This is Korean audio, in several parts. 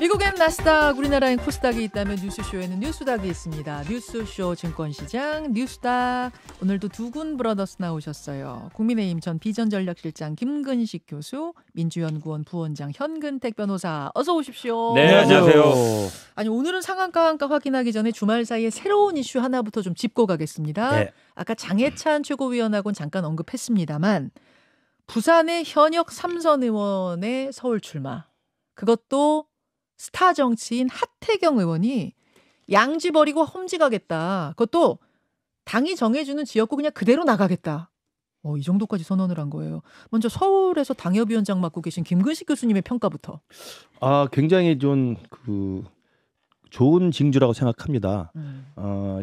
미국엔 나스닥, 우리나라엔 코스닥이 있다면 뉴스쇼에는 뉴스닥이 있습니다. 뉴스쇼 증권시장 뉴스닥. 오늘도 두군 브러더스 나오셨어요. 국민의힘 전 비전전략실장 김근식 교수, 민주연구원 부원장 현근택 변호사, 어서 오십시오. 네, 안녕하세요. 아니, 오늘은 상한가 한가 확인하기 전에 주말 사이에 새로운 이슈 하나부터 좀 짚고 가겠습니다. 네. 아까 장해찬 최고위원하고는 잠깐 언급했습니다만 부산의 현역 3선 의원의 서울 출마, 그것도 스타 정치인 하태경 의원이 양지 버리고 험지 가겠다. 그것도 당이 정해주는 지역구 그냥 그대로 나가겠다. 이 정도까지 선언을 한 거예요. 먼저 서울에서 당협위원장 맡고 계신 김근식 교수님의 평가부터. 굉장히 좀 좋은 징조라고 생각합니다.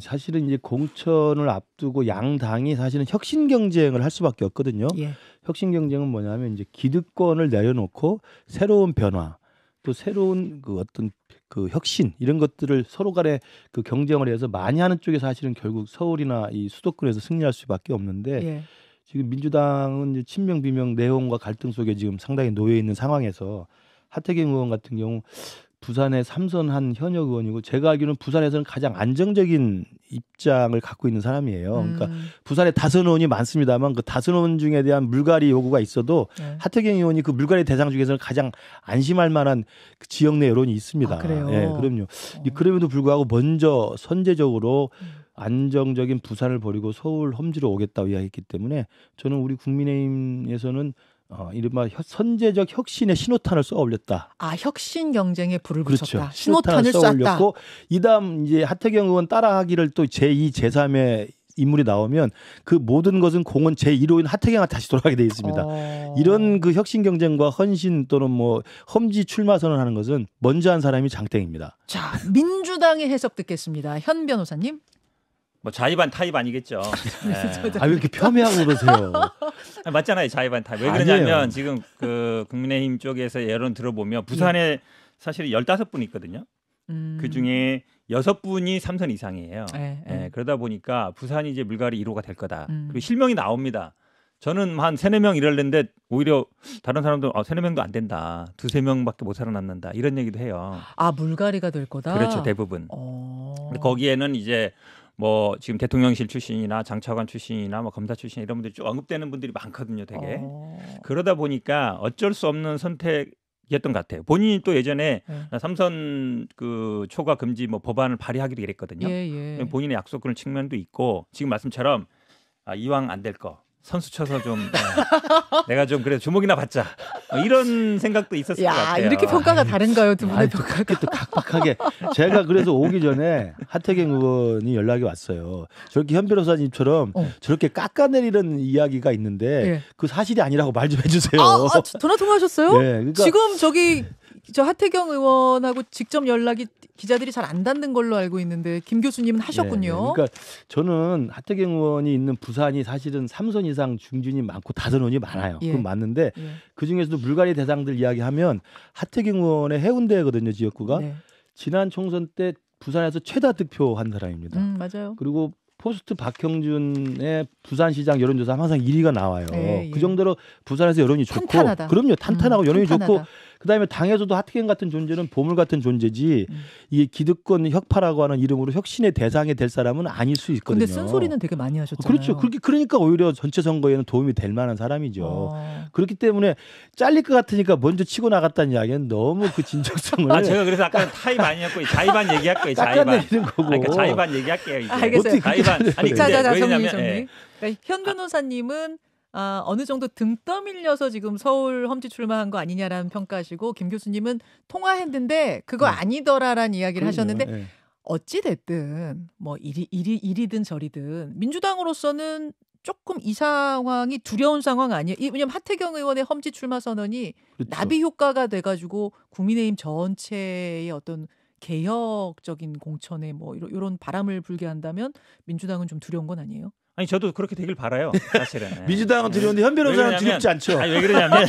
사실은 이제 공천을 앞두고 양 당이 사실은 혁신 경쟁을 할 수밖에 없거든요. 예. 혁신 경쟁은 뭐냐면 이제 기득권을 내려놓고 새로운 변화, 또 새로운 어떤 혁신 이런 것들을 서로 간에 경쟁을 해서 많이 하는 쪽에 사실은 결국 서울이나 이 수도권에서 승리할 수밖에 없는데 예. 지금 민주당은 이제 친명 비명 내용과 갈등 속에 지금 상당히 놓여 있는 상황에서 하태경 의원 같은 경우 부산의 3선 한 현역 의원이고 제가 알기로는 부산에서는 가장 안정적인 입장을 갖고 있는 사람이에요. 그러니까 부산에 다선 의원이 많습니다만 그 다선 의원 중에 대한 물갈이 요구가 있어도 하태경 의원이 그 물갈이 대상 중에서는 가장 안심할 만한 그 지역 내 여론이 있습니다. 그래요? 예, 그럼요. 그럼에도 불구하고 먼저 선제적으로 안정적인 부산을 버리고 서울 험지로 오겠다고 이야기했기 때문에 저는 우리 국민의힘에서는 이른바 선제적 혁신의 신호탄을 쏘아 올렸다. 혁신 경쟁에 불을 그렇죠. 붙였다. 신호탄을 쏘아 쐈다. 올렸고 이다음 이제 하태경 의원 따라하기를 또 제2, 제3의 인물이 나오면 그 모든 것은 공은 제1호인 하태경한테 다시 돌아가게 돼 있습니다. 이런 혁신 경쟁과 헌신 또는 험지 출마 선언하는 것은 먼저 한 사람이 장땡입니다. 자, 민주당의 해석 듣겠습니다. 현 변호사님. 자의반 타입 아니겠죠. 네. 왜 이렇게 겸해하고 그러세요? 맞잖아요. 자의반 타입. 왜 그러냐면 지금 국민의힘 쪽에서 여론 들어보면 부산에 사실 15분 있거든요. 그중에 6분이 3선 이상이에요. 그러다 보니까 부산이 이제 물갈이 1호가 될 거다. 그리고 실명이 나옵니다. 저는 한 3-4명 이럴는데 오히려 다른 사람들은 3-4명도 안 된다. 2-3명밖에 못 살아남는다. 이런 얘기도 해요. 물갈이가 될 거다. 그렇죠. 대부분. 근데 거기에는 이제 지금 대통령실 출신이나 장차관 출신이나 검사 출신 이런 분들이 좀 언급되는 분들이 많거든요, 되게. 그러다 보니까 어쩔 수 없는 선택이었던 것 같아요. 본인이 또 예전에 3선 초과 금지 법안을 발의하기로 이랬거든요. 본인의 약속 그런 측면도 있고 지금 말씀처럼 이왕 안 될 거 선수 쳐서 좀 내가 좀 그래도 주목이나 받자 이런 생각도 있었을 것 같아요. 이렇게 평가가 다른가요, 두 분의 평가가? 또 각박하게 제가 그래서 오기 전에 하태경 의원이 연락이 왔어요. 저렇게 현 변호사님처럼 저렇게 깎아내리는 이야기가 있는데 그 사실이 아니라고 말 좀 해주세요. 전화 통화하셨어요? 네, 그러니까 지금 저 하태경 의원하고 직접 연락이 기자들이 잘 안 닿는 걸로 알고 있는데 김 교수님은 하셨군요. 그러니까 저는 하태경 의원이 있는 부산이 사실은 3선 이상 중진이 많고 다선 의원이 많아요. 그건 맞는데 그중에서도 물갈이 대상들 이야기하면 하태경 의원의 해운대거든요, 지역구가. 지난 총선 때 부산에서 최다 득표한 사람입니다. 맞아요. 그리고 포스트 박형준의 부산시장 여론조사 항상 1위가 나와요. 그 정도로 부산에서 여론이 좋고, 탄탄하다. 그럼요, 탄탄하고 여론이 탄탄하다. 좋고, 그다음에 당에서도 하태경 같은 존재는 보물 같은 존재지 이게 기득권 혁파라고 하는 이름으로 혁신의 대상이 될 사람은 아닐 수 있거든요. 근데 쓴소리는 되게 많이 하셨잖아요. 그렇죠. 그러니까 오히려 전체 선거에는 도움이 될 만한 사람이죠. 그렇기 때문에 잘릴 것 같으니까 먼저 치고 나갔다는 이야기는 너무 그 진정성을. 제가 그래서 아까 타입 아니었고 자의반 얘기할 거예요. 깎아내리는 거고. 그러니까 자의반 얘기할게요. 이제. 알겠어요. 자의반. 정리. 그러니까 현 변호사님은 어느 정도 등 떠밀려서 지금 서울 험지 출마한 거 아니냐라는 평가시고 김 교수님은 통화했는데 그거 아니더라라는 이야기를 하셨는데 어찌 됐든 이리든 저리든 민주당으로서는 조금 이 상황이 두려운 상황 아니에요. 왜냐하면 하태경 의원의 험지 출마 선언이 나비 효과가 돼가지고 국민의힘 전체의 어떤 개혁적인 공천에 이런 바람을 불게 한다면 민주당은 좀 두려운 건 아니에요? 아니 저도 그렇게 되길 바라요. 사실은. 민주당은 두려운데 현 변호사는 두렵지 않죠. 왜 그러냐면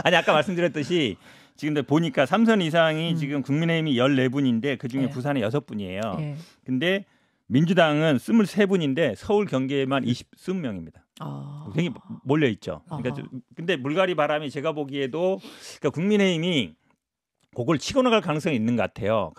아까 말씀드렸듯이 지금 보니까 3선 이상이 지금 국민의힘이 14분인데 그중에 부산에 6분이에요. 근데 민주당은 23분인데 서울 경기에만 20명입니다. 굉장히 몰려 있죠. 그러니까 근데 물갈이 바람이 제가 보기에도 그러니까 국민의힘이 그걸 치고 나갈 가능성이 있는 것 같아요.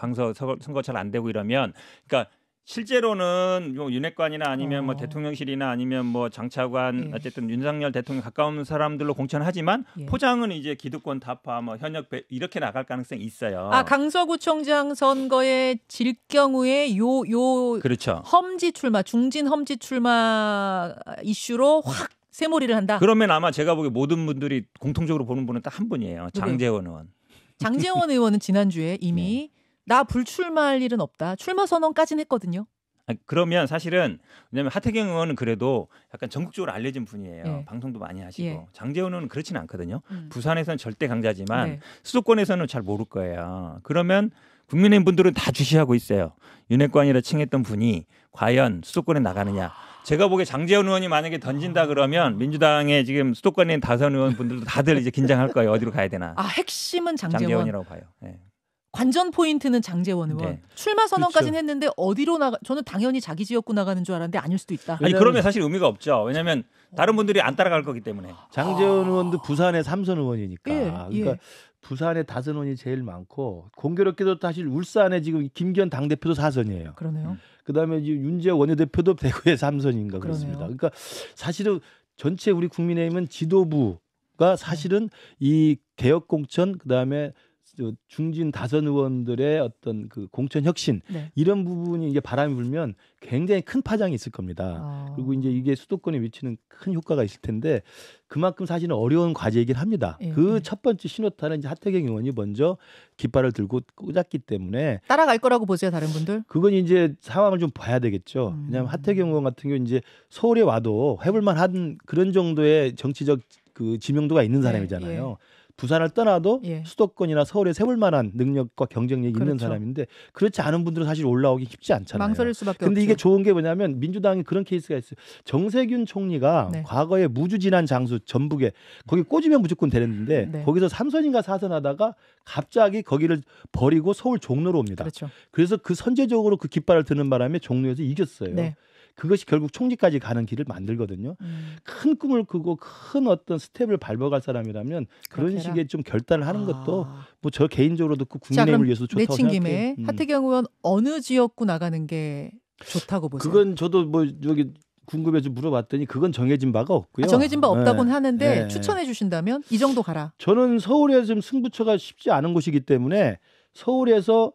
선거 잘 안 되고 이러면, 그러니까 실제로는 뭐 윤핵관이나 아니면 뭐 대통령실이나 아니면 뭐 장차관 어쨌든 윤석열 대통령 가까운 사람들로 공천하지만 포장은 이제 기득권 타파 뭐 현역 이렇게 나갈 가능성이 있어요. 아, 강서구청장 선거에 질 경우에 요 그렇죠. 험지 출마, 중진 험지 출마 이슈로 확 새몰이를 한다. 그러면 아마 제가 보기에 모든 분들이 공통적으로 보는 분은 딱 한 분이에요. 장제원 의원. 장제원 의원은 지난주에 이미 나 불출마할 일은 없다. 출마 선언까지는 했거든요. 그러면 사실은 왜냐하면 하태경 의원은 그래도 약간 전국적으로 알려진 분이에요. 방송도 많이 하시고. 장제원 의원은 그렇지는 않거든요. 부산에서는 절대 강자지만 수도권에서는 잘 모를 거예요. 그러면 국민의힘 분들은 다 주시하고 있어요. 윤핵관이라 칭했던 분이 과연 수도권에 나가느냐. 제가 보기에 장제원 의원이 만약에 던진다 그러면 민주당의 지금 수도권에 있는 다선 의원 분들도 다들 이제 긴장할 거예요. 어디로 가야 되나. 아, 핵심은 장제원이라고 봐요. 네. 관전 포인트는 장제원 의원. 출마 선언까지는 했는데 어디로 나가? 저는 당연히 자기 지역구 나가는 줄 알았는데 아닐 수도 있다. 아니 그러면 사실 의미가 없죠. 왜냐하면 다른 분들이 안 따라갈 거기 때문에. 장제원 의원도 부산의 3선 의원이니까. 그러니까 부산의 다선 의원이 제일 많고 공교롭게도 사실 울산에 지금 김기현 당대표도 4선이에요. 그러네요. 그다음에 윤재호 원내대표도 대구의 3선인가 그렇습니다. 그러니까 사실은 전체 우리 국민의힘은 지도부가 사실은 이 개혁 공천 그다음에 중진 다선 의원들의 어떤 그 공천 혁신 이런 부분이 이제 바람이 불면 굉장히 큰 파장이 있을 겁니다. 그리고 이제 이게 수도권에 미치는 큰 효과가 있을 텐데 그만큼 사실은 어려운 과제이긴 합니다. 그 첫 번째 신호탄은 이제 하태경 의원이 먼저 깃발을 들고 꽂았기 때문에 따라갈 거라고 보세요, 다른 분들? 그건 이제 상황을 좀 봐야 되겠죠. 왜냐하면 하태경 의원 같은 경우 이제 서울에 와도 해볼만한 그런 정도의 정치적 그 지명도가 있는 사람이잖아요. 부산을 떠나도 수도권이나 서울에 세울 만한 능력과 경쟁력이 있는 사람인데 그렇지 않은 분들은 사실 올라오기 쉽지 않잖아요. 망설일 수밖에 근데 없죠. 이게 좋은 게 뭐냐면 민주당이 그런 케이스가 있어요. 정세균 총리가 과거에 무주진한 장수 전북에 거기 꽂으면 무조건 되는데 거기서 3선인가 4선 하다가 갑자기 거기를 버리고 서울 종로로 옵니다. 그래서 그 선제적으로 그 깃발을 드는 바람에 종로에서 이겼어요. 그것이 결국 총리까지 가는 길을 만들거든요. 큰 꿈을 꾸고 큰 어떤 스텝을 밟아갈 사람이라면 그런 식의 좀 결단을 하는 것도 뭐 저 개인적으로 듣고 국민의힘을 위해서도 좋다고 내친 김에 하태경 의원 어느 지역구 나가는 게 좋다고 보세요? 그건 저도 뭐 여기 궁금해서 물어봤더니 그건 정해진 바가 없고요. 정해진 바 없다고는 하는데 추천해 주신다면 이 정도 가라. 저는 서울에 좀 승부처가 쉽지 않은 곳이기 때문에 서울에서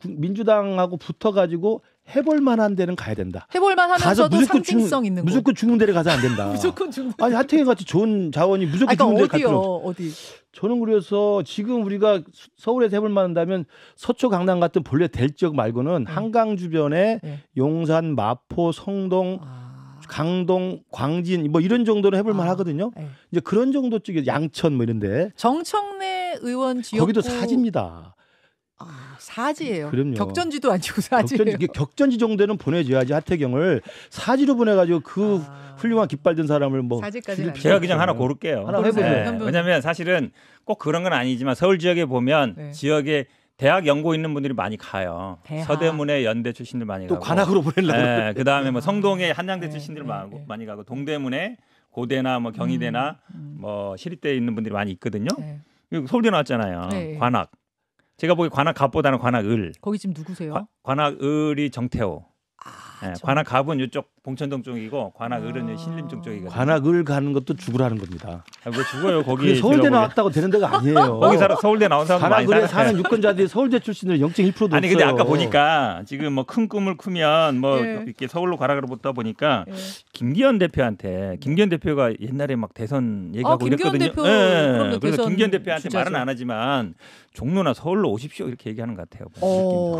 민주당하고 붙어가지고 해볼 만한 데는 가야 된다. 해볼 만하면서도 상징성 있는 곳. 무조건 죽는 데를 가서 안 된다. 무조건 죽는 아니 하태경 같이 좋은 자원이 무조건 죽는 데를 갈 필요 어디? 저는 그래서 지금 우리가 서울에서 해볼 만한다면 서초 강남 같은 본래 될 지역 말고는 한강 주변에 용산, 마포, 성동, 강동, 광진 뭐 이런 정도로 해볼 만하거든요. 이제 그런 정도 쪽에 양천 뭐 이런데. 정청래 의원 지역구 거기도 사지입니다. 사지예요. 그럼요. 격전지도 아니고 사지예요. 격전지 정도는 보내줘야지 하태경을 사지로 보내가지고 그 훌륭한 깃발 든 사람을 뭐 제가 그냥 하나 고를게요. 하나 해보세요. 왜냐하면 사실은 꼭 그런 건 아니지만 서울 지역에 보면 지역에 대학 연고 있는 분들이 많이 가요. 서대문에 연대 출신들 많이 가고 또 관악으로 보내려고. 그다음에 뭐 성동에 한양대 출신들 많이 가고 동대문에 고대나 뭐 경희대나 뭐 시립대에 있는 분들이 많이 있거든요. 서울대 나왔잖아요. 관악. 제가 보기 관악갑보다는 관악을. 거기 지금 누구세요? 관악을이 정태호. 관악갑은 이쪽 봉천동 쪽이고 관악을은 신림동 쪽이거든요. 관악을 가는 것도 죽으라는 겁니다. 왜 죽어요? 거기 서울대 나왔다고 되는 데가 아니에요. 거기 서울대 나온 사람 많이 관악을에 사는 유권자들이 서울대 출신들 0.1%도 아니 근데 아까 보니까 지금 뭐 큰 꿈을 꾸면 뭐 이렇게 서울로 가라고 보다 보니까 김기현 대표가 옛날에 막 대선 얘기하고 이랬거든요. 그래서 김기현 대표한테 말은 안 하지만 종로나 서울로 오십시오 이렇게 얘기하는 것 같아요.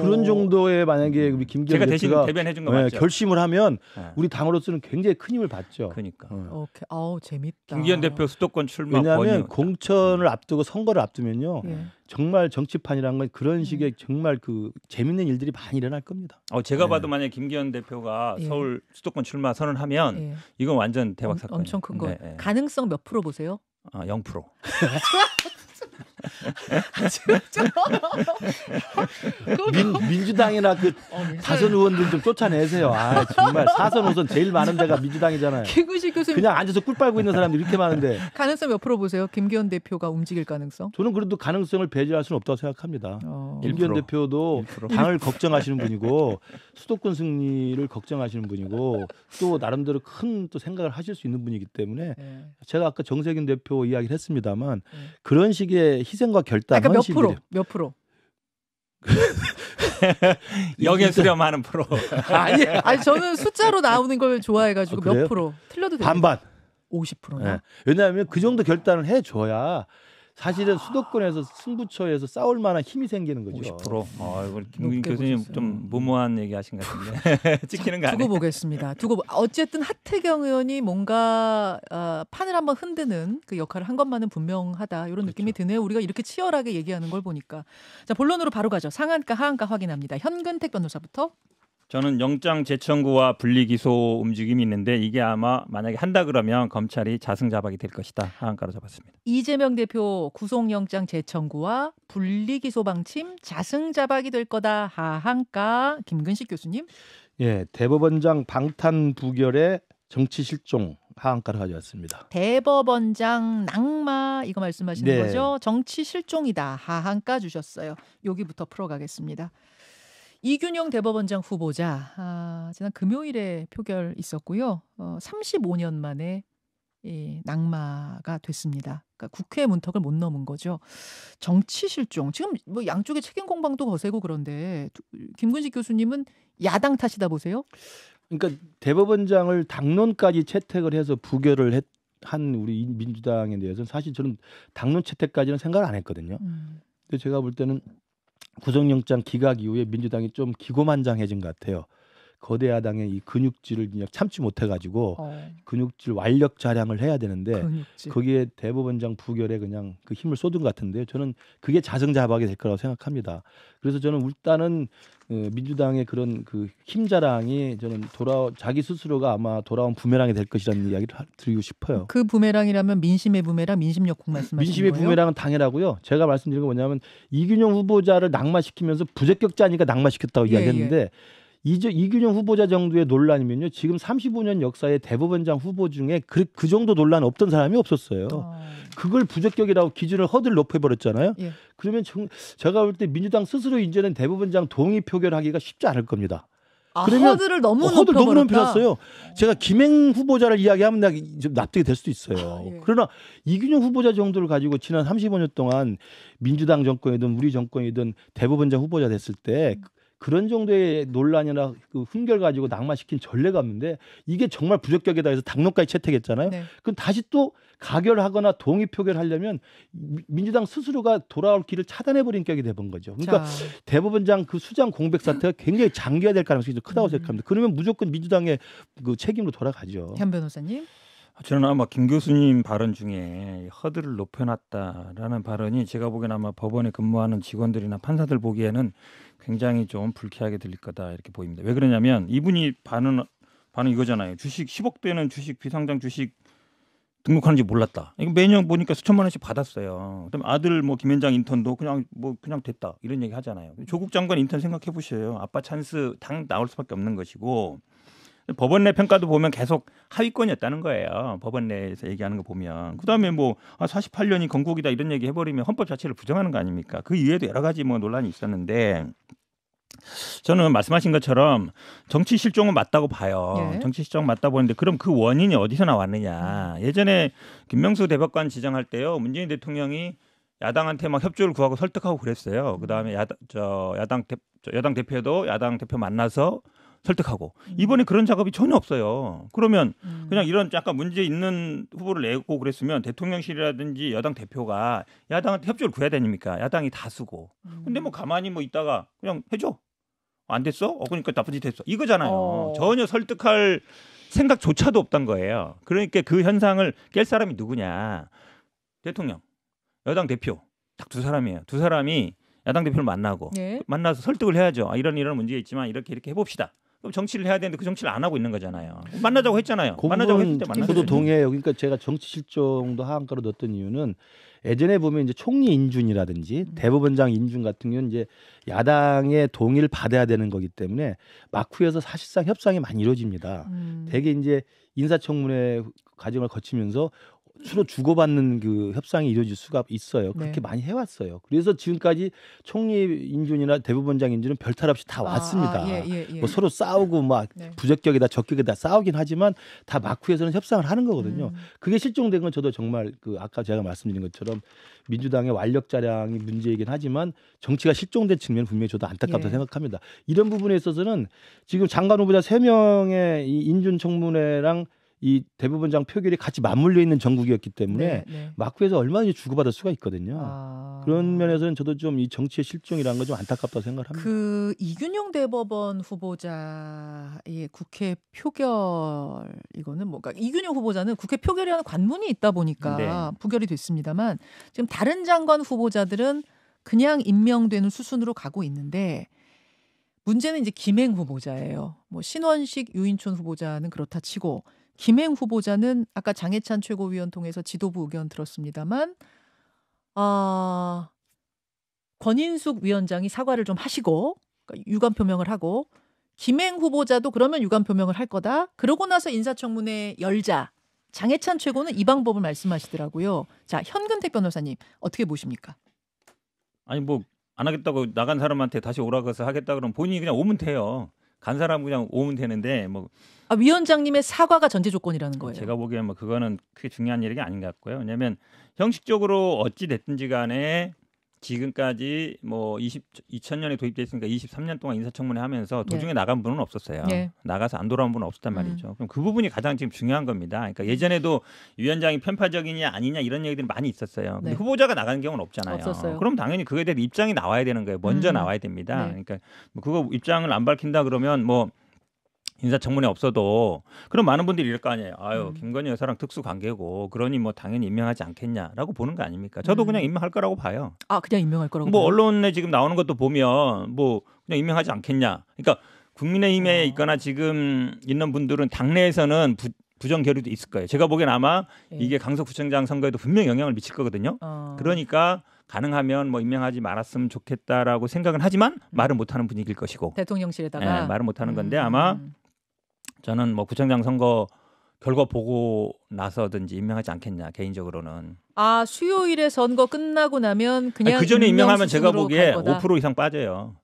그런 정도의 만약에 우리 김기현 제가 대표가 대신 대변해 준 거 맞죠? 결심을 하면 우리 당으로서는 굉장히 큰 힘을 받죠. 그러니까. 오케이. 재밌다. 김기현 대표 수도권 출마. 왜냐하면 공천을 앞두고 선거를 앞두면요. 정말 정치판이란 건 그런 식의 정말 그 재밌는 일들이 많이 일어날 겁니다. 제가 봐도 만약에 김기현 대표가 서울 수도권 출마 선언하면 이건 완전 대박 사건이에요. 엄청 큰 거. 가능성 몇 프로 보세요? 0%. 민주당이나 그 다선 의원들 좀 쫓아내세요. 아 정말 4선 5선 제일 많은 데가 민주당이잖아요. 김근식 교수님 그냥 앉아서 꿀 빨고 있는 사람들이 이렇게 많은데. 가능성 몇 프로 보세요? 김기현 대표가 움직일 가능성? 저는 그래도 가능성을 배제할 수는 없다고 생각합니다. 김기현 1%. 대표도 1%. 당을 걱정하시는 분이고 수도권 승리를 걱정하시는 분이고 또 나름대로 큰 또 생각을 하실 수 있는 분이기 때문에 제가 아까 정세균 대표 이야기를 했습니다만 그런 식의 희생과 결단 그러니까 헌신들이 몇 프로? 영예 수렴하는 프로. 아니 저는 숫자로 나오는 걸 좋아해가지고 몇 프로 틀려도 돼요? 반반. 50%나. 네. 왜냐하면 그 정도 결단을 해줘야 사실은 수도권에서 승부처에서 싸울 만한 힘이 생기는 거죠. 50%. 이거 김근식 교수님 보셨어요. 좀 무모한 얘기 하신 것 같은데 찍히는 거 아니에요? 두고 보겠습니다. 어쨌든 하태경 의원이 뭔가 판을 한번 흔드는 그 역할을 한 것만은 분명하다. 이런 느낌이 드네요. 우리가 이렇게 치열하게 얘기하는 걸 보니까. 자, 본론으로 바로 가죠. 상한가 하한가 확인합니다. 현근택 변호사부터. 저는 영장 재청구와 분리기소 움직임이 있는데 이게 아마 만약에 한다 그러면 검찰이 자승자박이 될 것이다. 하한가로 잡았습니다. 이재명 대표 구속영장 재청구와 분리기소 방침 자승자박이 될 거다. 하한가. 김근식 교수님. 예, 대법원장 방탄 부결에 정치 실종 하한가를 가져왔습니다. 대법원장 낙마 이거 말씀하시는 네. 거죠? 정치 실종이다. 하한가 주셨어요. 여기부터 풀어가겠습니다. 이균용 대법원장 후보자 지난 금요일에 표결 있었고요. 35년 만에 낙마가 됐습니다. 그러니까 국회 문턱을 못 넘은 거죠. 정치 실종. 지금 뭐 양쪽에 책임 공방도 거세고 그런데 김근식 교수님은 야당 탓이다 보세요? 그러니까 대법원장을 당론까지 채택을 해서 부결을 한 우리 민주당에 대해서는 사실 저는 당론 채택까지는 생각을 안 했거든요. 근데 제가 볼 때는 구속영장 기각 이후에 민주당이 좀 기고만장해진 것 같아요. 거대 야당의 이 근육질을 그냥 참지 못해가지고 근육질 완력 자량을 해야 되는데 거기에 대법원장 부결에 그냥 그 힘을 쏟은 것 같은데요. 저는 그게 자승자박이 될 거라고 생각합니다. 그래서 저는 일단은 민주당의 그런 그 힘 자랑이 저는 자기 스스로가 아마 돌아온 부메랑이 될 것이라는 이야기를 드리고 싶어요. 그 부메랑이라면 민심의 부메랑, 민심역국 말씀하시는 민심의 거예요? 부메랑은 당연하고요. 제가 말씀드린 건 뭐냐면 이균용 후보자를 낙마시키면서 부적격자니까 낙마시켰다고 이야기했는데 이균용 후보자 정도의 논란이면요. 지금 35년 역사의 대법원장 후보 중에 그 정도 논란 없던 사람이 없었어요. 그걸 부적격이라고 기준을 허들 높여버렸잖아요. 예. 그러면 제가 볼 때 민주당 스스로 이제는 대법원장 동의 표결하기가 쉽지 않을 겁니다. 그러면 허들을 너무 높여버렸어요. 제가 김행 후보자를 이야기하면 좀 납득이 될 수도 있어요. 예. 그러나 이균용 후보자 정도를 가지고 지난 35년 동안 민주당 정권이든 우리 정권이든 대법원장 후보자 됐을 때 그런 정도의 논란이나 그 훈결 가지고 낙마시킨 전례가 없는데 이게 정말 부적격이다 해서 당론까지 채택했잖아요. 네. 그럼 다시 또 가결하거나 동의 표결하려면 민주당 스스로가 돌아올 길을 차단해버린 격이 돼본 거죠. 그러니까 대법원장 그 수장 공백 사태가 굉장히 장기화될 가능성이 좀 크다고 생각합니다. 그러면 무조건 민주당의 그 책임으로 돌아가죠. 현 변호사님. 저는 아마 김 교수님 발언 중에 허들을 높여놨다라는 발언이 제가 보기에는 아마 법원에 근무하는 직원들이나 판사들 보기에는 굉장히 좀 불쾌하게 들릴 거다 이렇게 보입니다. 왜 그러냐면 이분이 반은 이거잖아요. 주식 10억 되는 주식 비상장 주식 등록하는지 몰랐다. 이거 매년 보니까 수천만 원씩 받았어요. 그다음에 아들 김현장 인턴도 그냥 됐다 이런 얘기 하잖아요. 조국 장관 인턴 생각해 보세요. 아빠 찬스 당 나올 수밖에 없는 것이고. 법원 내 평가도 보면 계속 하위권이었다는 거예요. 법원 내에서 얘기하는 거 보면. 그다음에 48년이 건국이다 이런 얘기 해버리면 헌법 자체를 부정하는 거 아닙니까? 그 이외에도 여러 가지 논란이 있었는데 저는 말씀하신 것처럼 정치 실종은 맞다고 봐요. 정치 실종 맞다 보는데 그럼 그 원인이 어디서 나왔느냐. 예전에 김명수 대법관 지정할 때요. 문재인 대통령이 야당한테 막 협조를 구하고 설득하고 그랬어요. 그다음에 여당 대표도 야당 대표 만나서 설득하고 이번에 그런 작업이 전혀 없어요. 그러면 그냥 이런 약간 문제 있는 후보를 내고 그랬으면 대통령실이라든지 여당 대표가 야당한테 협조를 구해야 되니까 야당이 다수고. 근데 가만히 있다가 그냥 해줘. 안 됐어? 그러니까 나쁜 짓 했어. 이거잖아요. 전혀 설득할 생각조차도 없단 거예요. 그러니까 그 현상을 깰 사람이 누구냐. 대통령, 여당 대표 딱 두 사람이에요. 두 사람이 야당 대표를 만나서 설득을 해야죠. 이런 문제가 있지만 이렇게 해봅시다. 그럼 정치를 해야 되는데 그 정치를 안 하고 있는 거잖아요. 만나자고 했잖아요. 그 만나자고 했을 부분 때 만나죠. 저도 동의해요. 그러니까 제가 정치 실종도 하한가로 넣었던 이유는 예전에 보면 이제 총리 인준이라든지 대법원장 인준 같은 경우는 이제 야당의 동의를 받아야 되는 거기 때문에 막후에서 사실상 협상이 많이 이루어집니다. 대개 이제 인사청문회 과정을 거치면서 서로 주고받는 그 협상이 이루어질 수가 있어요. 그렇게 네. 많이 해왔어요. 그래서 지금까지 총리 인준이나 대법원장 인준은 별탈 없이 다 왔습니다. 예. 뭐 서로 싸우고 막 네. 부적격이다 적격이다 싸우긴 하지만 다 막후에서는 협상을 하는 거거든요. 그게 실종된 건 저도 정말 그 아까 제가 말씀드린 것처럼 민주당의 완력 자량이 문제이긴 하지만 정치가 실종된 측면은 분명히 저도 안타깝다 예. 생각합니다. 이런 부분에 있어서는 지금 장관 후보자 3명의 이 인준 청문회랑 이 대법원장 표결이 같이 맞물려 있는 전국이었기 때문에 네. 막후에서 얼마든지 주고받을 수가 있거든요. 그런 면에서는 저도 좀 이 정치의 실종이라는 건 좀 안타깝다고 생각합니다. 그 이균용 대법원 후보자의 국회 표결 이거는 뭔가 이균용 후보자는 국회 표결이라는 관문이 있다 보니까 네. 부결이 됐습니다만 지금 다른 장관 후보자들은 그냥 임명되는 수순으로 가고 있는데 문제는 이제 김행 후보자예요. 뭐 신원식, 유인촌 후보자는 그렇다 치고 김행 후보자는 아까 장해찬 최고위원 통해서 지도부 의견 들었습니다만 권인숙 위원장이 사과를 좀 하시고 그러니까 유감 표명을 하고 김행 후보자도 그러면 유감 표명을 할 거다. 그러고 나서 인사청문회 열자. 장해찬 최고는 이 방법을 말씀하시더라고요. 자, 현근택 변호사님 어떻게 보십니까? 아니 뭐 안 하겠다고 나간 사람한테 다시 오라고 해서 하겠다 그러면 본인이 그냥 오면 돼요. 간 사람 그냥 오면 되는데 뭐 위원장님의 사과가 전제 조건이라는 거예요. 제가 보기엔 뭐 그거는 크게 중요한 일이 아닌 것 같고요. 왜냐하면 형식적으로 어찌 됐든지 간에 지금까지 뭐 2000년에 도입됐으니까 23년 동안 인사청문회 하면서 도중에 나간 분은 없었어요. 네. 나가서 안 돌아온 분은 없었단 말이죠. 그럼 그 부분이 가장 지금 중요한 겁니다. 그러니까 예전에도 위원장이 편파적이냐 아니냐 이런 얘기들이 많이 있었어요. 근데 네. 후보자가 나가는 경우는 없잖아요. 없었어요. 그럼 당연히 그거에 대한 입장이 나와야 되는 거예요. 먼저 나와야 됩니다. 네. 그러니까 뭐 그거 입장을 안 밝힌다 그러면 뭐 인사청문회 없어도 그럼 많은 분들이 이럴 거 아니에요. 아유 김건희 여사랑 특수 관계고 그러니 뭐 당연히 임명하지 않겠냐라고 보는 거 아닙니까? 저도 그냥 임명할 거라고 봐요. 그냥 임명할 거라고 뭐 봐요? 언론에 지금 나오는 것도 보면 뭐 그냥 임명하지 않겠냐. 그러니까 국민의힘에 있거나 지금 있는 분들은 당내에서는 부정 결의도 있을 거예요. 제가 보기엔 아마 이게 강서구청장 선거에도 분명히 영향을 미칠 거거든요. 그러니까 가능하면 뭐 임명하지 말았으면 좋겠다라고 생각은 하지만 말을 못하는 분위기일 것이고 대통령실에다가 말을 못하는 건데 아마 저는 뭐 구청장 선거 결과 보고 나서든지 임명하지 않겠냐 개인적으로는. 수요일에 선거 끝나고 나면 그냥 그 전에 임명하면 제가 보기에 갈 거다. 5% 이상 빠져요.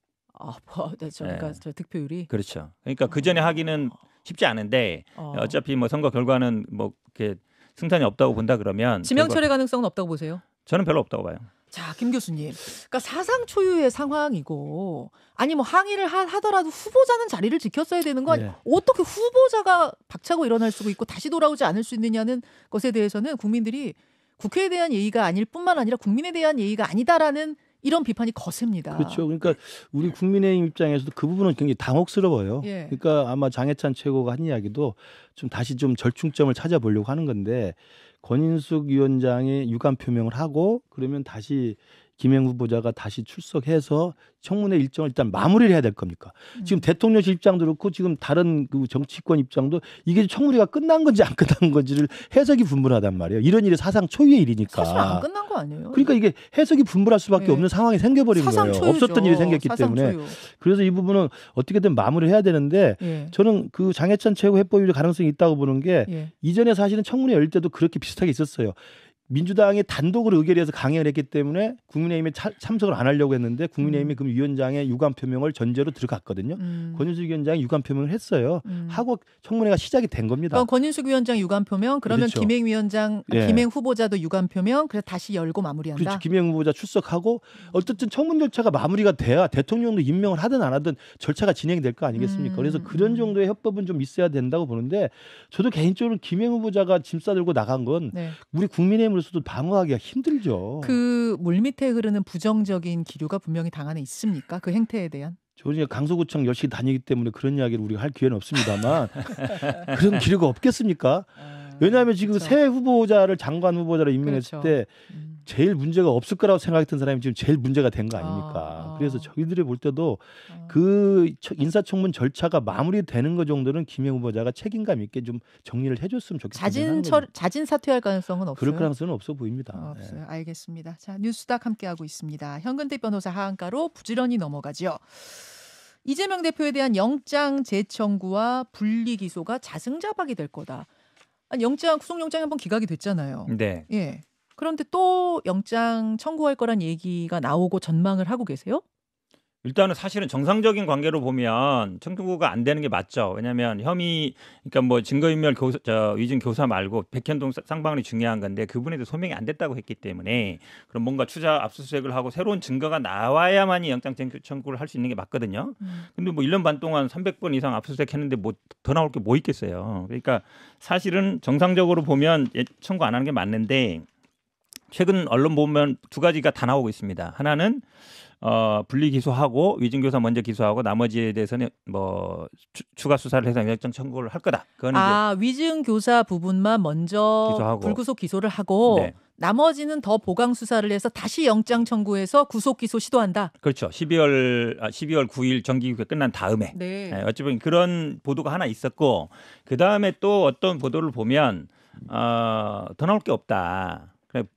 그러니까 저 득표율이. 그렇죠. 그러니까 그 전에 하기는 쉽지 않은데 어차피 뭐 선거 결과는 뭐 이렇게 승산이 없다고 본다 그러면 지명철의 가능성은 없다고 보세요? 저는 별로 없다고 봐요. 자, 김 교수님. 그러니까 사상 초유의 상황이고 아니 뭐 항의를 하더라도 후보자는 자리를 지켰어야 되는 거 아니에요? 어떻게 후보자가 박차고 일어날 수 있고 다시 돌아오지 않을 수 있느냐는 것에 대해서는 국민들이 국회에 대한 예의가 아닐 뿐만 아니라 국민에 대한 예의가 아니다라는 이런 비판이 거셉니다. 그렇죠. 그러니까 우리 국민의힘 입장에서도 그 부분은 굉장히 당혹스러워요. 그러니까 아마 장해찬 최고가 한 이야기도 좀 다시 좀 절충점을 찾아보려고 하는 건데 권인숙 위원장이 유감 표명을 하고 그러면 다시 김행 후보자가 다시 출석해서 청문회 일정을 일단 마무리를 해야 될 겁니까? 지금 대통령실 입장도 그렇고 지금 다른 그 정치권 입장도 이게 청문회가 끝난 건지 안 끝난 건지를 해석이 분분하단 말이에요. 이런 일이 사상 초유의 일이니까. 사실 안 끝난 거 아니에요? 그러니까 이게 해석이 분분할 수밖에 없는 상황이 생겨버린 거예요. 초유죠. 없었던 일이 생겼기 때문에. 초유. 그래서 이 부분은 어떻게든 마무리를 해야 되는데 저는 그 장해찬 최고 해법이 가능성이 있다고 보는 게 이전에 사실은 청문회 열릴 때도 그렇게 비슷하게 있었어요. 민주당이 단독으로 의결해서 강행을 했기 때문에 국민의힘에 참석을 안 하려고 했는데 국민의힘이 그 위원장의 유감 표명을 전제로 들어갔거든요. 권인숙 위원장이 유감 표명을 했어요. 하고 청문회가 시작이 된 겁니다. 그럼 권인숙 위원장 유감 표명, 그러면 그렇죠. 김행 위원장, 김행 후보자도 유감 표명, 그래서 다시 열고 마무리한다. 그렇죠. 김행 후보자 출석하고 어쨌든 청문 절차가 마무리가 돼야 대통령도 임명을 하든 안 하든 절차가 진행될 거 아니겠습니까? 그래서 그런 정도의 협법은 좀 있어야 된다고 보는데 저도 개인적으로 김행 후보자가 짐 싸들고 나간 건 우리 국민의힘 으로서도 방어하기가 힘들죠. 그 물밑에 흐르는 부정적인 기류가 분명히 당 안에 있습니까? 그 행태에 대한? 저는 강서구청 열심히 다니기 때문에 그런 이야기를 우리가 할 기회는 없습니다만 그런 기류가 없겠습니까? 왜냐하면 지금 그렇죠. 새 후보자를 장관 후보자로 임명했을 그렇죠. 때 제일 문제가 없을 거라고 생각했던 사람이 지금 제일 문제가 된 거 아닙니까? 그래서 저희들이 볼 때도 그 인사청문 절차가 마무리되는 것 정도는 김영 후보자가 책임감 있게 좀 정리를 해줬으면 좋겠습니다. 자진 사퇴할 가능성은 없어요. 그럴 가능성은 없어 보입니다. 없어요. 알겠습니다. 자, 뉴스닥 함께하고 있습니다. 현근택 변호사 하한가로 부지런히 넘어가죠. 이재명 대표에 대한 영장 재청구와 분리 기소가 자승자박이 될 거다. 아니, 구속영장이 한번 기각이 됐잖아요. 네. 예. 그런데 또 영장 청구할 거란 얘기가 나오고 전망을 하고 계세요? 일단은 사실은 정상적인 관계로 보면 청구가 안 되는 게 맞죠. 왜냐하면 혐의, 그러니까 뭐 증거인멸 위증 교사 말고 백현동 쌍방울이 중요한 건데 그분에도 소명이 안 됐다고 했기 때문에 그럼 뭔가 추자 압수수색을 하고 새로운 증거가 나와야만이 영장 청구를 할 수 있는 게 맞거든요. 근데 뭐 1년 반 동안 300번 이상 압수수색했는데 뭐 더 나올 게 뭐 있겠어요. 그러니까 사실은 정상적으로 보면 청구 안 하는 게 맞는데 최근 언론 보면 두 가지가 다 나오고 있습니다. 하나는 분리 기소하고 위증교사 먼저 기소하고 나머지에 대해서는 뭐 추가 수사를 해서 영장 청구를 할 거다. 그거는 위증교사 부분만 먼저 기소하고. 불구속 기소를 하고 네. 나머지는 더 보강 수사를 해서 다시 영장 청구해서 구속 기소 시도한다. 그렇죠. 12월 9일 정기국회 끝난 다음에 네. 어찌 보면 그런 보도가 하나 있었고 그 다음에 또 어떤 보도를 보면 더 나올 게 없다.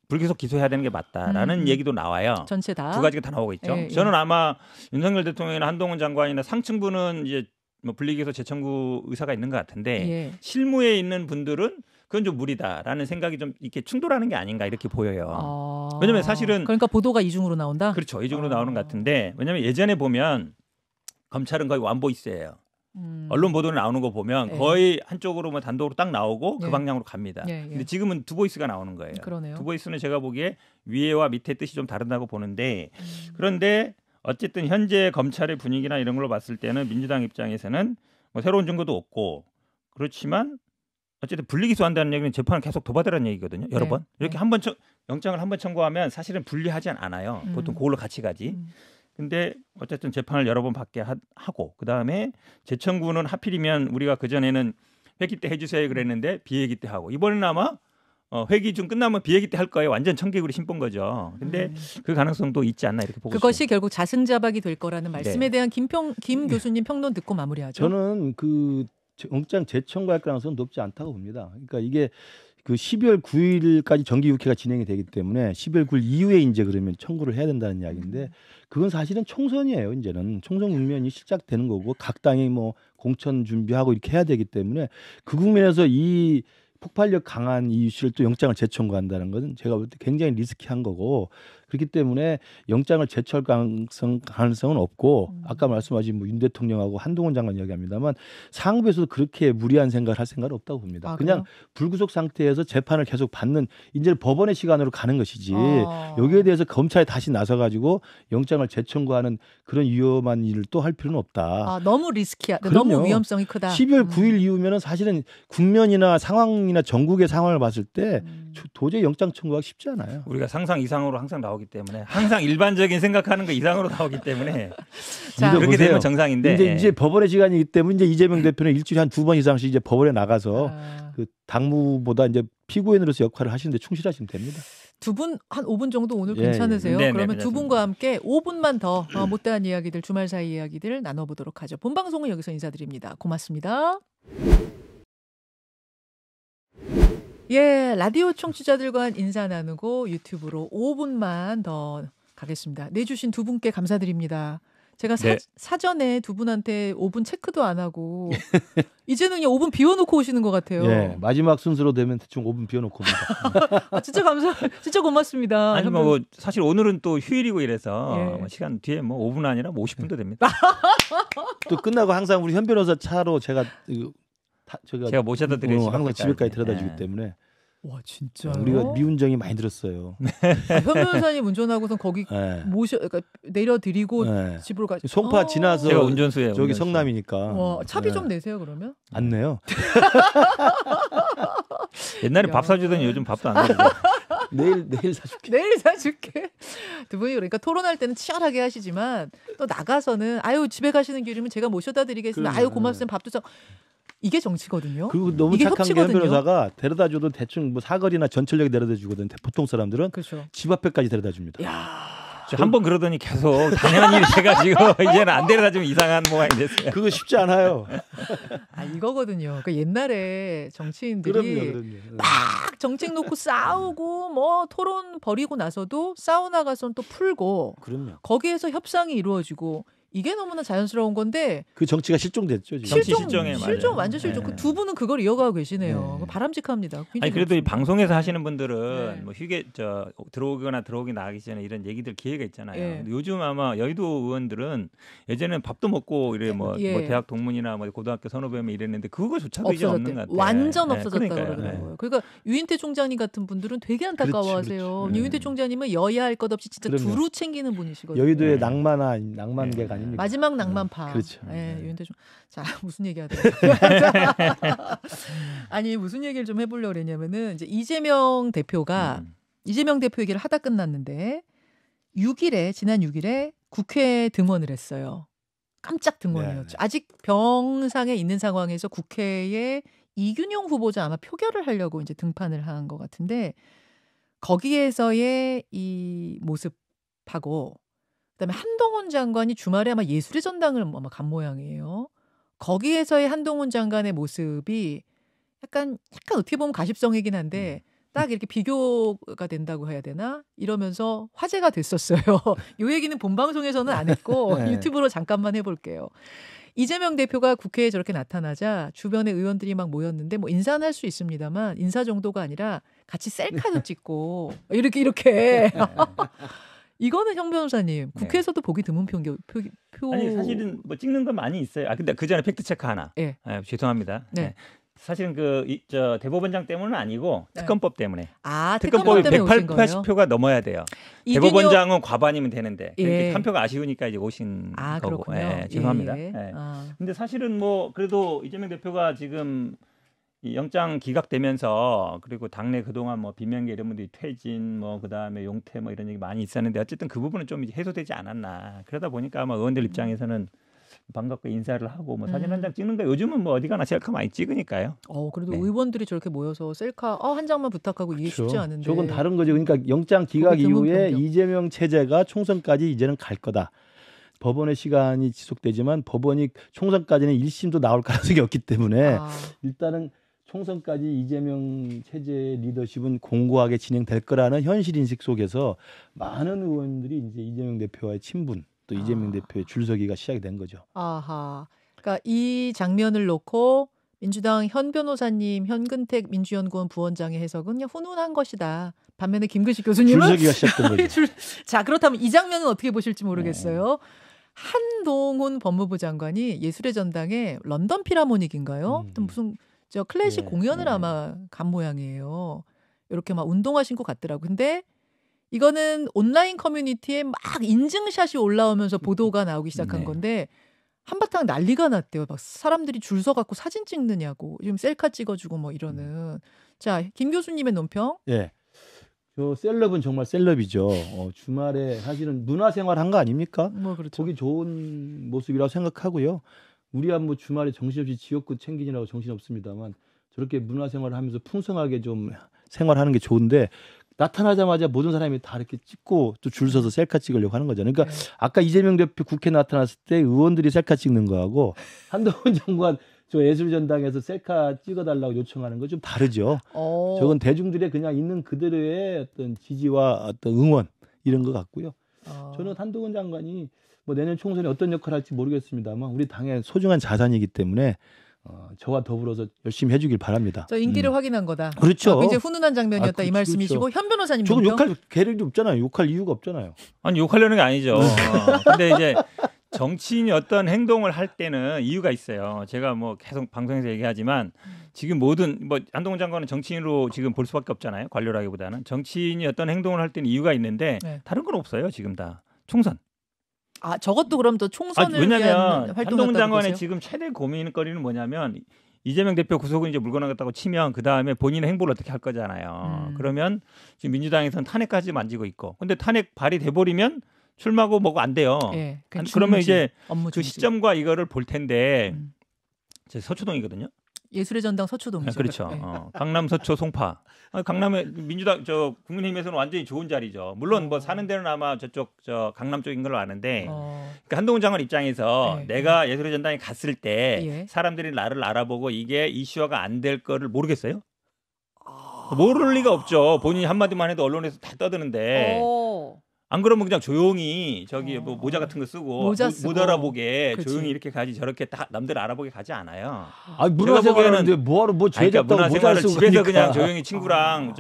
불기소 기소해야 되는 게 맞다라는 얘기도 나와요. 전체 다 두 가지가 다 나오고 있죠. 예, 저는 아마 윤석열 대통령이나 한동훈 장관이나 상층부는 이제 뭐 분리기소 재청구 의사가 있는 것 같은데 예. 실무에 있는 분들은 그건 좀 무리다라는 생각이 좀 이렇게 충돌하는 게 아닌가 이렇게 보여요. 왜냐하면 사실은 그러니까 보도가 이중으로 나온다. 그렇죠. 이중으로 나오는 것 같은데 왜냐하면 예전에 보면 검찰은 거의 완보이스예요. 언론 보도를 나오는 거 보면 거의 한쪽으로 뭐 단독으로 딱 나오고 그 방향으로 갑니다. 근데 지금은 두 보이스가 나오는 거예요. 그러네요. 두 보이스는 제가 보기에 위에와 밑의 뜻이 좀 다르다고 보는데 그런데 어쨌든 현재 검찰의 분위기나 이런 걸로 봤을 때는 민주당 입장에서는 뭐 새로운 증거도 없고 그렇지만 어쨌든 분리기소한다는 얘기는 재판을 계속 도받으라는 얘기거든요. 여러 번 이렇게 한번 영장을 한번 청구하면 사실은 분리하지 않아요. 보통 그걸로 같이 가지. 근데 어쨌든 재판을 여러 번 받게 하고 그다음에 재청구는 하필이면 우리가 그전에는 회기 때 해주세요 그랬는데 비회기 때 하고 이번에는 아마 회기 좀 끝나면 비회기 때 할 거예요. 완전 청개구리 신본 거죠. 근데 그 가능성도 있지 않나 이렇게 보고 그것이 있습니다. 결국 자승자박이 될 거라는 말씀에 대한 김 교수님 평론 듣고 마무리하죠. 저는 그 영장 재청구할 가능성은 높지 않다고 봅니다. 그러니까 이게 그 12월 9일까지 정기국회가 진행이 되기 때문에 12월 9일 이후에 이제 그러면 청구를 해야 된다는 이야기인데 그건 사실은 총선이에요. 이제는 총선 국면이 시작되는 거고 각 당이 뭐 공천 준비하고 이렇게 해야 되기 때문에 그 국면에서 이 폭발력 강한 이 이슈를 또 영장을 재청구한다는 것은 제가 볼 때 굉장히 리스키한 거고 그렇기 때문에 영장을 재청할 가능성은 없고 아까 말씀하신 뭐 윤 대통령하고 한동훈 장관 이야기합니다만 상부에서도 그렇게 무리한 생각을 할 생각은 없다고 봅니다. 그냥 불구속 상태에서 재판을 계속 받는 이제 법원의 시간으로 가는 것이지 여기에 대해서 검찰이 다시 나서가지고 영장을 재청구하는 그런 위험한 일을 또 할 필요는 없다. 너무 리스키하다. 너무 위험성이 크다. 12월 9일 이후면은 사실은 국면이나 상황이나 전국의 상황을 봤을 때 도저히 영장 청구하기 쉽지 않아요. 우리가 상상 이상으로 항상 나오기 때문에 항상 일반적인 생각하는 거 이상으로 나오기 때문에 자, 그렇게 되면 정상인데 이제 법원의 시간이기 때문에 이제 이재명 대표는 일주일에 한 2번 이상씩 이제 법원에 나가서 그 당무보다 이제 피고인으로서 역할을 하시는데 충실하시면 됩니다. 두 분 한 5분 정도 오늘 괜찮으세요? 그러면 두 분과 함께 5분만 더 못다한 이야기들 주말 사이 이야기들 나눠보도록 하죠. 본방송은 여기서 인사드립니다. 고맙습니다. 예, 라디오 청취자들과 인사 나누고 유튜브로 5분만 더 가겠습니다. 내주신 두 분께 감사드립니다. 제가 사전에 두 분한테 5분 체크도 안 하고 이제는 그냥 5분 비워놓고 오시는 것 같아요. 예, 마지막 순서로 되면 대충 5분 비워놓고 옵니다. 진짜 진짜 고맙습니다. 아니 뭐 사실 오늘은 또 휴일이고 이래서 시간 뒤에 뭐 5분 아니라 뭐 50분도 됩니다. 또 끝나고 항상 우리 현 변호사 차로 제가 모셔다 드리고 항상 집에까지 데려다 주기 때문에. 와 진짜 우리가 미운정이 많이 들었어요. 현 변호사님 운전하고선 거기 그러니까 내려드리고 집으로 가시. 송파 지나서 제가 운전수예요. 저기 성남이니까. 와 차비 좀 내세요 그러면? 안 내요. 옛날에 밥 사주더니 요즘 밥도 안 사주고. 내일 사줄게. 내일 사줄게. 두 분이 그러니까 토론할 때는 치열하게 하시지만 또 나가서는 아유 집에 가시는 길이면 제가 모셔다 드리겠습니다. 아유 고맙습니다. 밥도 사. 이게 정치거든요. 그리고 너무 이게 착한 게 현 협치거든요. 변호사가 데려다줘도 대충 뭐 사거리나 전철역에 데려다주거든. 보통 사람들은 그렇죠. 집 앞에까지 데려다줍니다. 야. 한번 그러더니 계속 당연한 일이 돼가지고 이제는 안 데려다주면 이상한 모양이 됐어요. 그거 쉽지 않아요. 아 이거거든요. 그러니까 옛날에 정치인들이 그럼요. 막 정책 놓고 싸우고 뭐 토론 벌이고 나서도 사우나 가서는 또 풀고 그럼요. 거기에서 협상이 이루어지고 이게 너무나 자연스러운 건데 그 정치가 실종됐죠. 지금. 정치 실종에 실종 맞아요. 완전 실종. 네. 그 두 분은 그걸 이어가고 계시네요. 네. 바람직합니다. 아니 그래도 이 방송에서 하시는 분들은 네. 뭐 휴게 들어오기 나가기 전에 이런 얘기들 기회가 있잖아요. 예. 근데 요즘 아마 여의도 의원들은 예전에는 밥도 먹고 이래 뭐 대학 동문이나 뭐 고등학교 선후배면 이랬는데 그거조차도 이제 없는 것 같아요. 완전 없어졌다 그러니까요. 그러더라고요. 그러니까 유인태 총장님 같은 분들은 되게 안타까워하세요. 그렇지. 유인태 총장님은 여야 할 것 없이 진짜 그럼요. 두루 챙기는 분이시거든요. 여의도의 네. 낭만객 아닙니까? 마지막 낭만파. 그렇죠. 예, 유인태 총. 자 무슨 얘기하다. 아니 무슨 얘기를 좀 해보려고 그랬냐면은 이제 이재명 대표가 이재명 대표 얘기를 하다 끝났는데 6일에 지난 6일에 국회에 등원을 했어요. 깜짝 등원이었죠. 네. 아직 병상에 있는 상황에서 국회에 이균용 후보자 아마 표결을 하려고 이제 등판을 한 것 같은데 거기에서의 이 모습하고 그다음에 한동훈 장관이 주말에 아마 예술의 전당을 아마 간 모양이에요. 거기에서의 한동훈 장관의 모습이 약간 어떻게 보면 가십성이긴 한데 딱 이렇게 비교가 된다고 해야 되나? 이러면서 화제가 됐었어요. 이 얘기는 본방송에서는 안 했고 네. 유튜브로 잠깐만 해볼게요. 이재명 대표가 국회에 저렇게 나타나자 주변에 의원들이 막 모였는데 뭐 인사는 할 수 있습니다만 인사 정도가 아니라 같이 셀카도 찍고 이렇게 이거는 형 변호사님 국회에서도 보기 드문 표 아니 사실은 뭐 찍는 건 많이 있어요. 아 근데 그 전에 팩트 체크 하나. 예. 죄송합니다. 네. 사실은 대법원장 때문은 아니고 네. 특검법 때문에. 아 특검법이 때문에 오신 거예요? 180표가 넘어야 돼요. 대법원장은 과반이면 되는데 예. 한 표가 아쉬우니까 이제 오신 거고. 그렇군요. 예, 죄송합니다. 예. 예. 아. 근데 사실은 뭐 그래도 이재명 대표가 지금 이 영장 기각되면서 그리고 당내 그동안 뭐 비명계 이런 분들이 퇴진 뭐 그다음에 용퇴 뭐 이런 얘기 많이 있었는데 어쨌든 그 부분은 좀 이제 해소되지 않았나. 그러다 보니까 아마 의원들 입장에서는 반갑게 인사를 하고 뭐 사진 한 장 찍는 거 요즘은 뭐 어디 가나 셀카 많이 찍으니까요. 그래도 네. 의원들이 저렇게 모여서 셀카 한 장만 부탁하고 이게 쉽지 않은데. 저건 다른 거죠. 그러니까 영장 기각 이후에 이재명 체제가 총선까지 이제는 갈 거다. 법원의 시간이 지속되지만 법원이 총선까지는 1심도 나올 가능성이 없기 때문에 일단은 총선까지 이재명 체제의 리더십은 공고하게 진행될 거라는 현실 인식 속에서 많은 의원들이 이제 이재명 대표와의 친분 또 이재명 대표의 줄서기가 시작이 된 거죠. 아하. 그러니까 이 장면을 놓고 민주당 현 변호사님, 현근택 민주연구원 부원장의 해석은 그냥 훈훈한 것이다. 반면에 김근식 교수님은 줄서기가 시작된 거죠. 자, 그렇다면 이 장면은 어떻게 보실지 모르겠어요. 한동훈 법무부 장관이 예술의 전당에 런던 필하모닉인가요? 또 무슨 저 클래식 공연을 아마 간 모양이에요. 이렇게 막 운동화 신고 갔더라고. 근데 이거는 온라인 커뮤니티에 막 인증샷이 올라오면서 보도가 나오기 시작한 건데 한바탕 난리가 났대요. 막 사람들이 줄 서 갖고 사진 찍느냐고. 지금 셀카 찍어주고 뭐 이러는. 자, 김 교수님의 논평. 예. 저 셀럽은 정말 셀럽이죠. 주말에 사실은 문화생활 한 거 아닙니까? 뭐 그렇죠. 보기 좋은 모습이라고 생각하고요. 우리야 뭐 주말에 정신없이 지역구 챙기느라고 정신없습니다만 저렇게 문화생활을 하면서 풍성하게 좀 생활하는 게 좋은데 나타나자마자 모든 사람이 다 이렇게 찍고 또 줄 서서 셀카 찍으려고 하는 거잖아요. 그러니까 아까 이재명 대표 국회 나타났을 때 의원들이 셀카 찍는 거하고 한동훈 장관 저 예술전당에서 셀카 찍어달라고 요청하는 거 좀 다르죠. 저건 대중들의 그냥 있는 그대로의 어떤 지지와 어떤 응원 이런 것 같고요. 저는 한동훈 장관이 뭐 내년 총선에 어떤 역할을 할지 모르겠습니다만 우리 당의 소중한 자산이기 때문에 저와 더불어서 열심히 해주길 바랍니다. 저 인기를 확인한 거다. 그렇죠. 굉장히 훈훈한 장면이었다 이 말씀이시고 그렇죠. 현 변호사님 저건 논평? 욕할 계략이 없잖아요. 욕할 이유가 없잖아요. 아니 욕하려는 게 아니죠. 근데 이제 정치인이 어떤 행동을 할 때는 이유가 있어요. 제가 뭐 계속 방송에서 얘기하지만 지금 모든 뭐 한동훈 장관은 정치인으로 지금 볼 수밖에 없잖아요. 관료라기보다는 정치인이 어떤 행동을 할 때는 이유가 있는데 다른 건 없어요. 지금 다 총선. 저것도 그럼 또 총선을 왜냐하면 위한 활동이었다고 한동훈 장관의 보세요? 지금 최대 고민거리는 뭐냐면 이재명 대표 구속은 이제 물건하겠다고 치면 그 다음에 본인의 행보를 어떻게 할 거잖아요. 그러면 지금 민주당에서는 탄핵까지 만지고 있고, 근데 탄핵 발의돼 버리면 출마고 뭐고 안 돼요. 네, 그러면 이제 업무 그 시점과 이거를 볼 텐데 제 서초동이거든요. 예술의 전당 서초동이죠. 그렇죠. 네. 강남 서초 송파. 강남에 민주당 국민의힘에서는 완전히 좋은 자리죠. 물론 뭐 사는 데는 아마 저쪽 강남 쪽인 걸로 아는데 그러니까 한동훈 장관 입장에서 네. 내가 예술의 전당에 갔을 때 예. 사람들이 나를 알아보고 이게 이슈화가 안 될 거를 모르겠어요? 모를 리가 없죠. 본인이 한마디만 해도 언론에서 다 떠드는데 안 그러면 그냥 조용히 뭐 모자 같은 거 쓰고 못 알아보게 그치. 조용히 이렇게 가지 저렇게 다 남들 알아보게 가지 않아요. 아니 문화생활인데 뭐하러 뭐 죄졌다고 그러니까 모자를 문화생활을 쓰고 집에서 그러니까. 그냥 조용히 친구랑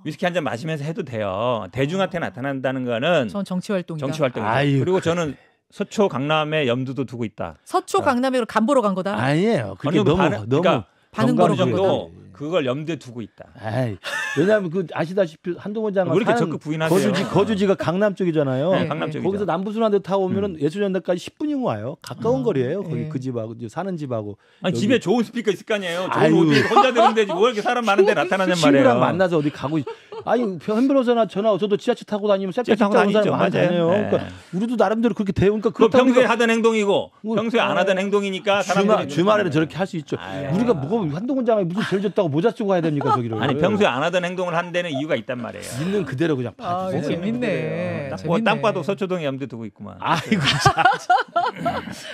위스키 한 잔 마시면서 해도 돼요. 대중한테 나타난다는 거는 전 정치 활동이다. 정치 활동이죠. 아유, 그리고 저는 서초 강남에 염두도 두고 있다. 서초 강남에 간 보러 간 거다. 아니에요. 그게 어느 정도 너무 그러니까 반응 보러 간 정도 거다. 그걸 염두에 두고 있다. 아이, 왜냐하면 그 아시다시피 한동훈 장관 왜 이렇게 사는 적극 부인하세요? 거주지가 강남 쪽이잖아요. 네, 강남 쪽이죠. 거기서 남부순환대 타고 오면은 예술전당까지 10분이면 와요. 가까운 거리예요. 거기 예. 그 집하고 사는 집하고. 아니 여기. 집에 좋은 스피커 있을 거 아니에요. 아유. 좋은 옷 혼자 들으면 뭐 이렇게 사람 많은데 나타나냔 말이에요. 친구랑 만나서 어디 가고 아니 현 변호사나 저도 지하철 타고 다니면 셀카 지하철 찍자고 다니죠. 사람 많잖아요. 맞아요. 그러니까 우리도 나름대로 그렇게 배우니까 그거 그렇다고 평소에 우리가 하던 행동이고 뭐, 평소에 안 하던 행동이니까 사람들이 주말에는 저렇게 할 수 있죠. 아유. 우리가 뭐 한동훈 장관이 무슨 죄를 졌다고 모자 쓰고 가야 됩니까 저기를. 아니 평소에 안 하던 행동을 한 데는 이유가 있단 말이에요. 있는 그대로 그냥 아, 봐주고. 재밌네. 땅 봐도 서초동에 염두 두고 있구만. 아이고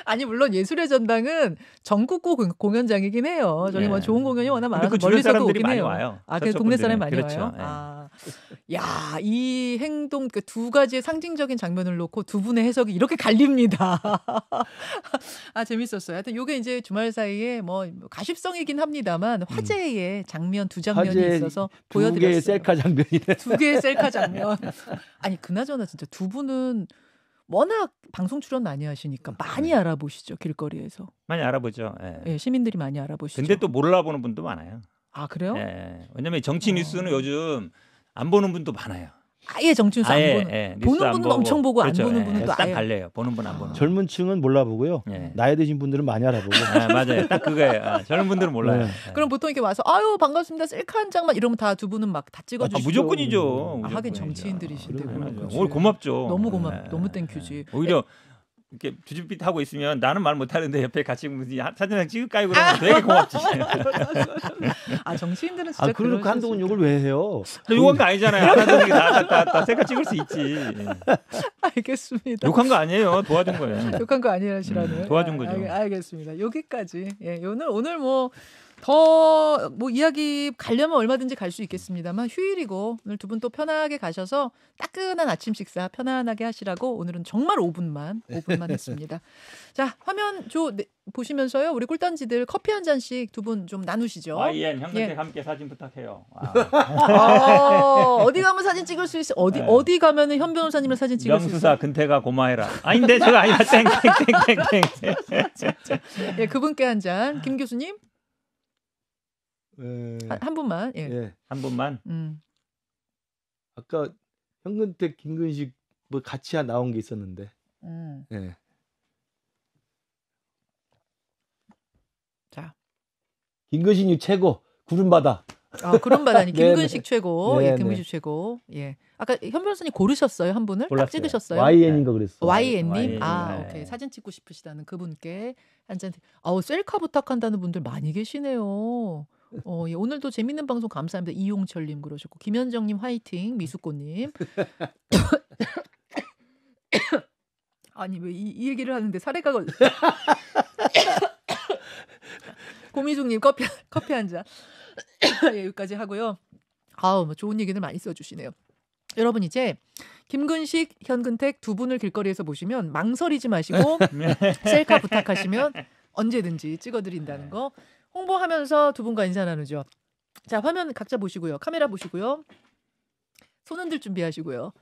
아니 물론 예술의 전당은 전국구 공연장이긴 해요. 저기 뭐 네. 좋은 공연이 워낙 근데 많아서 그 주변 멀리서도 사람들이 오긴 많이 해요. 와요. 아, 그 서초 동네 분들은. 사람이 많이 그렇죠. 와요. 예. 아, 야, 이 행동 그 두 가지의 상징적인 장면을 놓고 두 분의 해석이 이렇게 갈립니다. 아 재밌었어요. 하여튼 요게 이제 주말 사이에 뭐 가십성이긴 합니다만 화제의 장면 두 장면이 화제의 있어서 두 개의 보여드렸어요. 셀카 장면이네. 두 개의 셀카 장면. 아니 그나저나 진짜 두 분은 워낙 방송 출연 많이 하시니까 많이 알아보시죠 길거리에서. 많이 알아보죠. 예. 예, 시민들이 많이 알아보시죠. 근데 또 몰라보는 분도 많아요. 아 그래요? 예. 왜냐면 정치 뉴스는 요즘 안 보는 분도 많아요. 아예 정치 뉴스 안 보는. 뉴스 보는 안 분은 보고. 엄청 보고 그렇죠. 안 보는 분은 또 딱 아예. 갈래요. 보는 분 안 보는 분. 젊은 층은 몰라보고요. 예. 나이 드신 분들은 많이 알아보고. 맞아요. 딱 그거예요. 젊은 분들은 몰라요. 네. 예. 그럼 보통 이렇게 와서 아유 반갑습니다 셀카 한 장만 이러면 다 두 분은 막 다 찍어주시죠. 무조건이죠. 아, 하긴 무조건이죠. 정치인들이신데 당연하죠. 그렇지. 오늘 고맙죠. 너무 예. 너무 땡큐지. 오히려 이렇게 주짓빛 하고 있으면 나는 말 못하는데 옆에 같이 사진 한 찍을까요? 그러면 되게 고맙지. 아 정치인들은 진짜 아 그러니까 그러실 한동훈 수 욕을 왜 해요? 욕한 거 아니잖아요. 안 하던 게 다 셀카 찍을 수 있지. 알겠습니다. 욕한 거 아니에요. 도와준 거예요. 욕한 거 아니라시라는. 도와준 거죠. 알겠습니다. 여기까지. 예, 오늘 뭐 더 뭐 이야기 가려면 얼마든지 갈 수 있겠습니다만 휴일이고 오늘 두 분 또 편하게 가셔서 따끈한 아침 식사 편안하게 하시라고 오늘은 정말 5분만 했습니다. 자 화면 보시면서요 우리 꿀단지들 커피 한 잔씩 두 분 좀 나누시죠. YN 형님께 예. 함께 사진 부탁해요. 어디 가면 사진 찍을 수 있어? 어디 가면은 현 변호사님을 사진 찍을 수 있어? 명수사 근태가 고마해라. 아닌데 저거 아니다. 땡땡땡땡땡. 예, 그분께 한 잔. 김 교수님 예. 한 분만. 예. 예. 한 분만. 아까 현근택, 김근식 뭐 같이 나온 게 있었는데. 예. 자, 김근식이 최고. 구름바다. 아, 구름바다니 네, 김근식 최고. 네, 예, 김근식 최고. 예. 아까 현 변호사님 고르셨어요 한 분을? 골랐어요. 딱 찍으셨어요? YN인가 그랬어. YN님. YN. 아, 네. 오케이. 사진 찍고 싶으시다는 그분께 한 잔. 셀카 부탁한다는 분들 많이 계시네요. 예, 오늘도 재밌는 방송 감사합니다. 이용철님 그러셨고 김현정님 화이팅. 미숙고님. 아니 왜 이 얘기를 하는데 사례가 걸. 고미숙님 커피 한 잔. 예, 여기까지 하고요. 뭐 좋은 얘기들 많이 써주시네요. 여러분 이제 김근식, 현근택 두 분을 길거리에서 보시면 망설이지 마시고 셀카 부탁하시면 언제든지 찍어드린다는 거 홍보하면서 두 분과 인사 나누죠. 자 화면 각자 보시고요. 카메라 보시고요. 손 흔들 준비하시고요.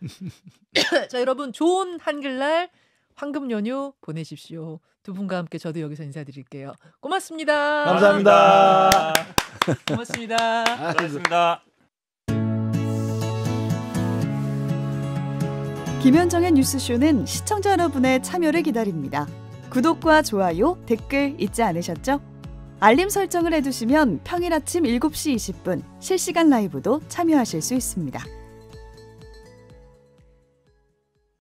자 여러분 좋은 한글날 황금 연휴 보내십시오. 두 분과 함께 저도 여기서 인사드릴게요. 고맙습니다. 감사합니다. 고맙습니다. 고맙습니다. 김현정의 뉴스쇼는 시청자 여러분의 참여를 기다립니다. 구독과 좋아요, 댓글 잊지 않으셨죠? 알림 설정을 해두시면 평일 아침 7시 20분 실시간 라이브도 참여하실 수 있습니다.